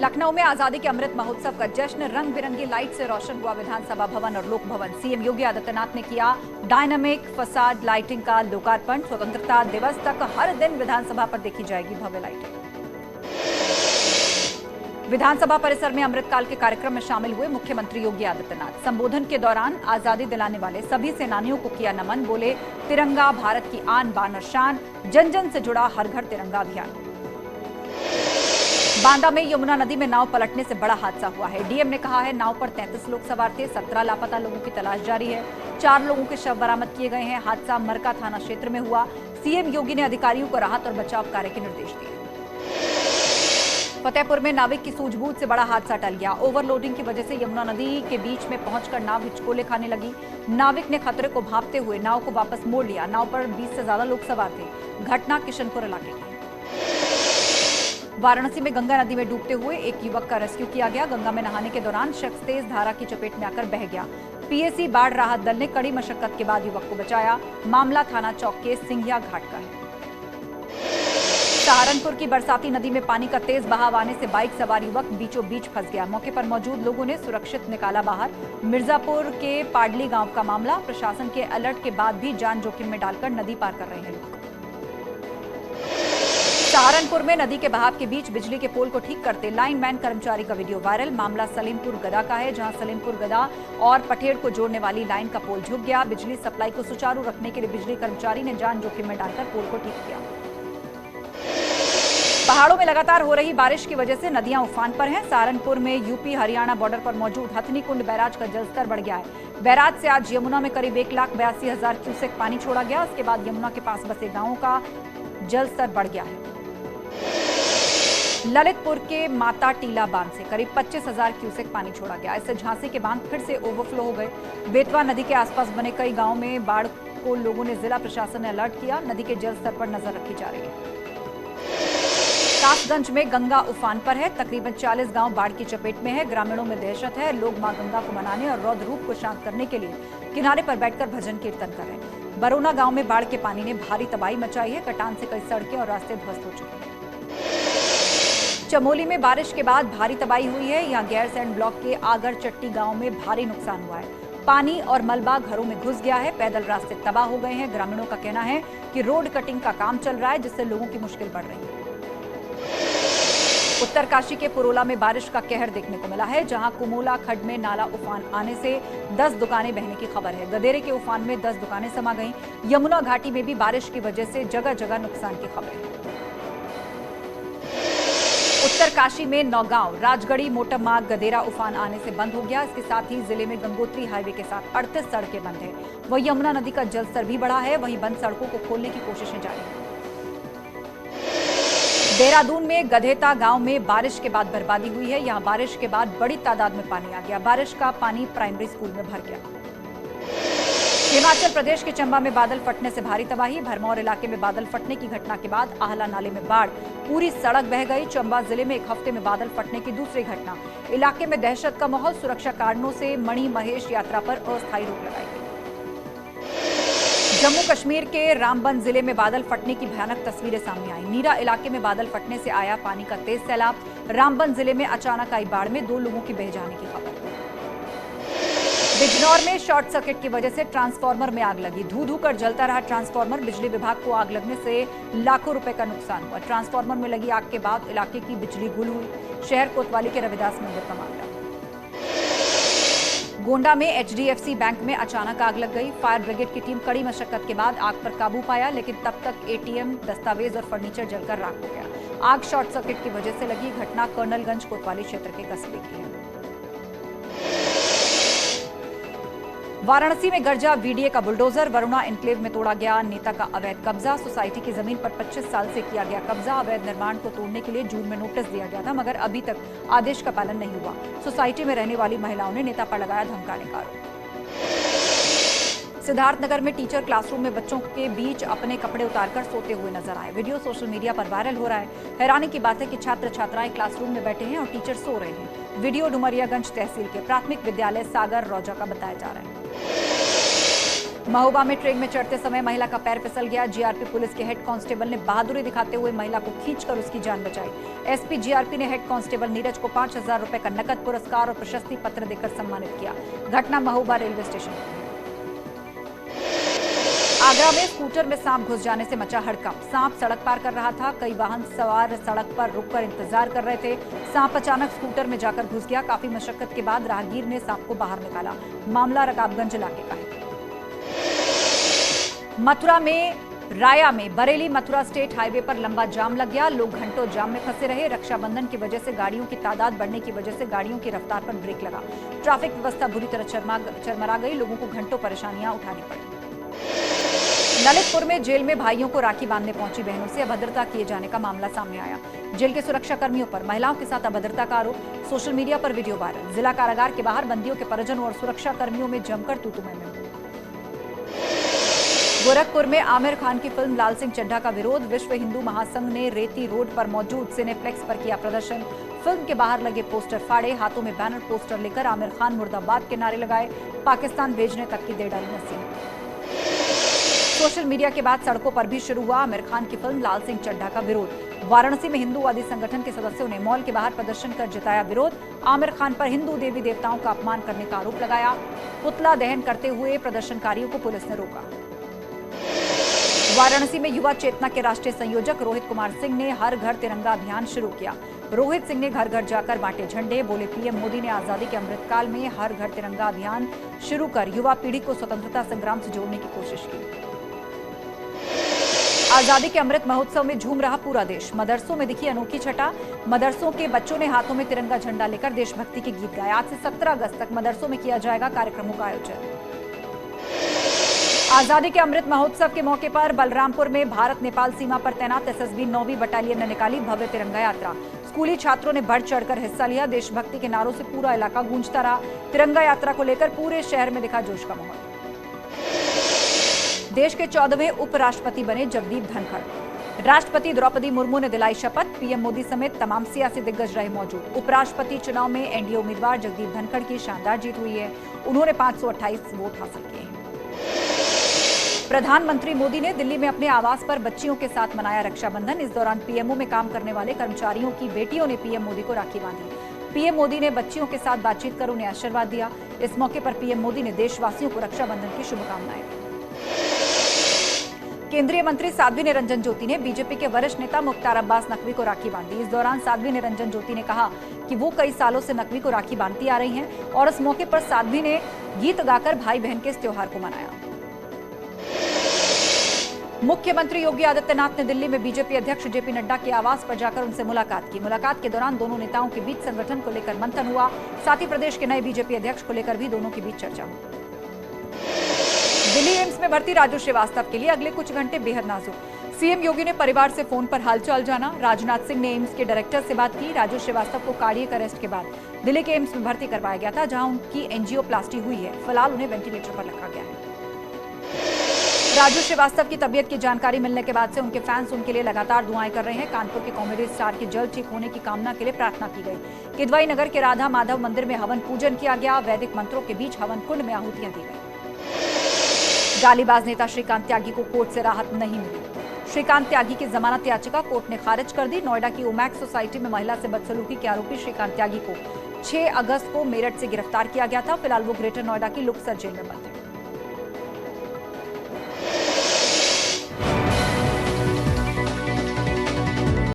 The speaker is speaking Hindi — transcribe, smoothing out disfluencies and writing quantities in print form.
लखनऊ में आजादी के अमृत महोत्सव का जश्न रंग बिरंगी लाइट से रोशन हुआ विधानसभा भवन और लोक भवन। सीएम योगी आदित्यनाथ ने किया डायनामिक फसाड लाइटिंग का लोकार्पण। स्वतंत्रता दिवस तक हर दिन विधानसभा पर देखी जाएगी भव्य लाइटिंग। विधानसभा परिसर में अमृतकाल के कार्यक्रम में शामिल हुए मुख्यमंत्री योगी आदित्यनाथ। संबोधन के दौरान आजादी दिलाने वाले सभी सेनानियों को किया नमन। बोले, तिरंगा भारत की आन बान और शान, जन जन से जुड़ा हर घर तिरंगा अभियान। बांदा में यमुना नदी में नाव पलटने से बड़ा हादसा हुआ है। डीएम ने कहा है, नाव पर 33 लोग सवार थे। 17 लापता लोगों की तलाश जारी है। 4 लोगों के शव बरामद किए गए हैं। हादसा मरका थाना क्षेत्र में हुआ। सीएम योगी ने अधिकारियों को राहत और बचाव कार्य के निर्देश दिए। फतेहपुर में नाविक की सूझबूझ से बड़ा हादसा टल गया। ओवरलोडिंग की वजह से यमुना नदी के बीच में पहुंचकर नाव हिचकोले खाने लगी। नाविक ने खतरे को भांपते हुए नाव को वापस मोड़ लिया। नाव पर 20 से ज्यादा लोग सवार थे। घटना किशनपुर इलाके की है। वाराणसी में गंगा नदी में डूबते हुए एक युवक का रेस्क्यू किया गया। गंगा में नहाने के दौरान शख्स तेज धारा की चपेट में आकर बह गया। पीएसी बाढ़ राहत दल ने कड़ी मशक्कत के बाद युवक को बचाया। मामला थाना चौक के सिंघिया घाट का है। सहारनपुर की बरसाती नदी में पानी का तेज बहाव आने से बाइक सवार युवक बीचों बीच फंस गया। मौके पर मौजूद लोगों ने सुरक्षित निकाला बाहर। मिर्जापुर के पाडली गांव का मामला। प्रशासन के अलर्ट के बाद भी जान जोखिम में डालकर नदी पार कर रहे हैं लोग। सहारनपुर में नदी के बहाव के बीच बिजली के पोल को ठीक करते लाइनमैन कर्मचारी का वीडियो वायरल। मामला सलीमपुर गदा का है, जहां सलीमपुर गदा और पठेड़ को जोड़ने वाली लाइन का पोल झुक गया। बिजली सप्लाई को सुचारू रखने के लिए बिजली कर्मचारी ने जान जोखिम में डालकर पोल को ठीक किया। पहाड़ों में लगातार हो रही बारिश की वजह से नदियां उफान पर हैं। सहारनपुर में यूपी हरियाणा बॉर्डर पर मौजूद हथनी कुंड बैराज का जलस्तर बढ़ गया है। बैराज से आज यमुना में करीब 1,82,000 क्यूसेक पानी छोड़ा गया। उसके बाद यमुना के पास बसे गांवों का जलस्तर बढ़ गया है। ललितपुर के माता टीला बांध से करीब 25,000 क्यूसेक पानी छोड़ा गया। इससे झांसी के बांध फिर से ओवरफ्लो हो गए। बेतवा नदी के आसपास बने कई गांवों में बाढ़ को लोगों ने जिला प्रशासन ने अलर्ट किया। नदी के जलस्तर पर नजर रखी जा रही है। कासगंज में गंगा उफान पर है। तकरीबन 40 गांव बाढ़ की चपेट में है। ग्रामीणों में दहशत है। लोग मां गंगा को मनाने और रौद्र रूप को शांत करने के लिए किनारे पर बैठकर भजन कीर्तन कर रहे हैं। बरोना गांव में बाढ़ के पानी ने भारी तबाही मचाई है। कटान से कई सड़कें और रास्ते ध्वस्त हो चुके हैं। चमोली में बारिश के बाद भारी तबाही हुई है। यहां गैरसैंड ब्लॉक के आगर चट्टी गांव में भारी नुकसान हुआ है। पानी और मलबा घरों में घुस गया है। पैदल रास्ते तबाह हो गए हैं। ग्रामीणों का कहना है कि रोड कटिंग का काम चल रहा है, जिससे लोगों की मुश्किल बढ़ रही है। उत्तरकाशी के पुरोला में बारिश का कहर देखने को मिला है, जहां कुमोला खड्ड में नाला उफान आने से 10 दुकानें बहने की खबर है। गदेरे के उफान में 10 दुकानें समा गईं। यमुना घाटी में भी बारिश की वजह से जगह जगह नुकसान की खबर है। उत्तरकाशी में नौगांव राजगढ़ी मोटर मार्ग गदेरा उफान आने से बंद हो गया। इसके साथ ही जिले में गंगोत्री हाईवे के साथ 38 सड़कें बंद है। वहीं यमुना नदी का जलस्तर भी बढ़ा है। वहीं बंद सड़कों को खोलने की कोशिशें जारी हैं। देहरादून में गधेता गांव में बारिश के बाद बर्बादी हुई है। यहां बारिश के बाद बड़ी तादाद में पानी आ गया। बारिश का पानी प्राइमरी स्कूल में भर गया। हिमाचल प्रदेश के चंबा में बादल फटने से भारी तबाही। भरमौर इलाके में बादल फटने की घटना के बाद आहला नाले में बाढ़, पूरी सड़क बह गई। चंबा जिले में एक हफ्ते में बादल फटने की दूसरी घटना। इलाके में दहशत का माहौल। सुरक्षा कारणों से मणि महेश यात्रा पर अस्थायी रोक लगाई गई। जम्मू कश्मीर के रामबन जिले में बादल फटने की भयानक तस्वीरें सामने आई। नीरा इलाके में बादल फटने से आया पानी का तेज सैलाब। रामबन जिले में अचानक आई बाढ़ में 2 लोगों की बह जाने की खबर। बिजनौर में शॉर्ट सर्किट की वजह से ट्रांसफार्मर में आग लगी। धू धू कर जलता रहा ट्रांसफार्मर। बिजली विभाग को आग लगने से लाखों रुपए का नुकसान हुआ। ट्रांसफार्मर में लगी आग के बाद इलाके की बिजली गुल हुई। शहर कोतवाली के रविदास मंदिर का मामला। गोंडा में एचडीएफसी बैंक में अचानक आग लग गई। फायर ब्रिगेड की टीम कड़ी मशक्कत के बाद आग पर काबू पाया, लेकिन तब तक एटीएम, दस्तावेज और फर्नीचर जलकर राख हो गया। आग शॉर्ट सर्किट की वजह से लगी। घटना कर्नलगंज कोतवाली क्षेत्र के कस्बे की है। वाराणसी में गरजा वीडीए का बुलडोजर। वरुणा एन्क्लेव में तोड़ा गया नेता का अवैध कब्जा। सोसाइटी की जमीन पर 25 साल से किया गया कब्जा। अवैध निर्माण को तोड़ने के लिए जून में नोटिस दिया गया था, मगर अभी तक आदेश का पालन नहीं हुआ। सोसाइटी में रहने वाली महिलाओं ने नेता पर लगाया धमकाने का आरोप। सिद्धार्थनगर में टीचर क्लासरूम में बच्चों के बीच अपने कपड़े उतारकर सोते हुए नजर आए। वीडियो सोशल मीडिया पर वायरल हो रहा है। हैरानी की बात है कि छात्र छात्राएं क्लासरूम में बैठे हैं और टीचर सो रहे हैं। वीडियो डुमरियागंज तहसील के प्राथमिक विद्यालय सागर रौजा का बताया जा रहा है। महोबा में ट्रेन में चढ़ते समय महिला का पैर फिसल गया। जीआरपी पुलिस के हेड कांस्टेबल ने बहादुरी दिखाते हुए महिला को खींचकर उसकी जान बचाई। एसपी जीआरपी ने हेड कांस्टेबल नीरज को 5,000 रुपए का नकद पुरस्कार और प्रशस्ति पत्र देकर सम्मानित किया। घटना महोबा रेलवे स्टेशन। आगरा में स्कूटर में सांप घुस जाने से मचा हड़कंप। सांप सड़क पार कर रहा था। कई वाहन सवार सड़क पर रुककर इंतजार कर रहे थे। सांप अचानक स्कूटर में जाकर घुस गया। काफी मशक्कत के बाद राहगीर ने सांप को बाहर निकाला। मामला रकाबगंज इलाके का है। मथुरा में राया में बरेली मथुरा स्टेट हाईवे पर लंबा जाम लग गया। लोग घंटों जाम में फंसे रहे। रक्षाबंधन की वजह से गाड़ियों की तादाद बढ़ने की वजह से गाड़ियों की रफ्तार पर ब्रेक लगा। ट्रैफिक व्यवस्था बुरी तरह चरमरा गई। लोगों को घंटों परेशानियां उठानी पड़ी। ललितपुर में जेल में भाइयों को राखी बांधने पहुंची बहनों से अभद्रता किए जाने का मामला सामने आया। जेल के सुरक्षा कर्मियों पर महिलाओं के साथ अभद्रता का आरोप। सोशल मीडिया पर वीडियो वायरल। जिला कारागार के बाहर बंदियों के परिजनों और सुरक्षा कर्मियों में जमकर तू-तू मैं-मैं। गोरखपुर में आमिर खान की फिल्म लाल सिंह चड्ढा का विरोध। विश्व हिंदू महासंघ ने रेती रोड पर मौजूद सिनेप्लेक्स पर किया प्रदर्शन। फिल्म के बाहर लगे पोस्टर फाड़े। हाथों में बैनर पोस्टर लेकर आमिर खान मुर्दाबाद के नारे लगाए। पाकिस्तान भेजने तक की दे डाली नसीहत। सोशल मीडिया के बाद सड़कों पर भी शुरू हुआ आमिर खान की फिल्म लाल सिंह चड्ढा का विरोध। वाराणसी में हिंदूवादी संगठन के सदस्यों ने मॉल के बाहर प्रदर्शन कर जताया विरोध। आमिर खान पर हिंदू देवी देवताओं का अपमान करने का आरोप लगाया। पुतला दहन करते हुए प्रदर्शनकारियों को पुलिस ने रोका। वाराणसी में युवा चेतना के राष्ट्रीय संयोजक रोहित कुमार सिंह ने हर घर तिरंगा अभियान शुरू किया। रोहित सिंह ने घर घर जाकर बांटे झंडे। बोले पीएम मोदी ने आजादी के अमृतकाल में हर घर तिरंगा अभियान शुरू कर युवा पीढ़ी को स्वतंत्रता संग्राम से जोड़ने की कोशिश की। आजादी के अमृत महोत्सव में झूम रहा पूरा देश। मदरसों में दिखी अनोखी छटा। मदरसों के बच्चों ने हाथों में तिरंगा झंडा लेकर देशभक्ति के गीत गाए। आज से 17 अगस्त तक मदरसों में किया जाएगा कार्यक्रमों का आयोजन। आजादी के अमृत महोत्सव के मौके पर बलरामपुर में भारत नेपाल सीमा पर तैनात एसएसबी 9वीं बटालियन ने निकाली भव्य तिरंगा यात्रा। स्कूली छात्रों ने बढ़ चढ़कर हिस्सा लिया। देशभक्ति के नारों से पूरा इलाका गूंजता रहा। तिरंगा यात्रा को लेकर पूरे शहर में दिखा जोश का माहौल। देश के 14वें उपराष्ट्रपति बने जगदीप धनखड़। राष्ट्रपति द्रौपदी मुर्मू ने दिलाई शपथ। पीएम मोदी समेत तमाम सियासी दिग्गज रहे मौजूद। उपराष्ट्रपति चुनाव में एनडीए उम्मीदवार जगदीप धनखड़ की शानदार जीत हुई है। उन्होंने 528 वोट हासिल किए हैं। प्रधानमंत्री मोदी ने दिल्ली में अपने आवास पर बच्चियों के साथ मनाया रक्षाबंधन। इस दौरान पीएमओ में काम करने वाले कर्मचारियों की बेटियों ने पीएम मोदी को राखी बांधी। पीएम मोदी ने बच्चियों के साथ बातचीत कर उन्हें आशीर्वाद दिया। इस मौके पर पीएम मोदी ने देशवासियों को रक्षाबंधन की शुभकामनाएं दी। केंद्रीय मंत्री साध्वी निरंजन ज्योति ने बीजेपी के वरिष्ठ नेता मुख्तार अब्बास नकवी को राखी बांधी। इस दौरान साध्वी निरंजन ज्योति ने कहा कि वो कई सालों से नकवी को राखी बांधती आ रही हैं और इस मौके पर साध्वी ने गीत गाकर भाई बहन के इस त्योहार को मनाया। मुख्यमंत्री योगी आदित्यनाथ ने दिल्ली में बीजेपी अध्यक्ष जेपी नड्डा के आवास पर जाकर उनसे मुलाकात की। मुलाकात के दौरान दोनों नेताओं के बीच संगठन को लेकर मंथन हुआ। साथ ही प्रदेश के नए बीजेपी अध्यक्ष को लेकर भी दोनों के बीच चर्चा हुई। दिल्ली एम्स में भर्ती राजू श्रीवास्तव के लिए अगले कुछ घंटे बेहद नाजुक। सीएम योगी ने परिवार से फोन पर हालचाल जाना। राजनाथ सिंह ने एम्स के डायरेक्टर से बात की। राजू श्रीवास्तव को कार्डियक अरेस्ट के बाद दिल्ली के एम्स में भर्ती करवाया गया था, जहां उनकी एंजियोप्लास्टी हुई है। फिलहाल उन्हें वेंटिलेटर पर रखा गया है। राजू श्रीवास्तव की तबीयत की जानकारी मिलने के बाद से उनके फैंस उनके लिए लगातार दुआएं कर रहे हैं। कानपुर के कॉमेडी स्टार की जल्द ठीक होने की कामना के लिए प्रार्थना की गई। किदवाई नगर के राधा माधव मंदिर में हवन पूजन किया गया। वैदिक मंत्रों के बीच हवन कुंड में आहुतियां दी गई। गालीबाज नेता श्रीकांत त्यागी को कोर्ट से राहत नहीं मिली। श्रीकांत त्यागी की जमानत याचिका कोर्ट ने खारिज कर दी। नोएडा की ओमैक्स सोसाइटी में महिला से बदसलूकी के आरोपी श्रीकांत त्यागी को 6 अगस्त को मेरठ से गिरफ्तार किया गया था। फिलहाल वो ग्रेटर नोएडा की लुक्सर जेल में बंद है।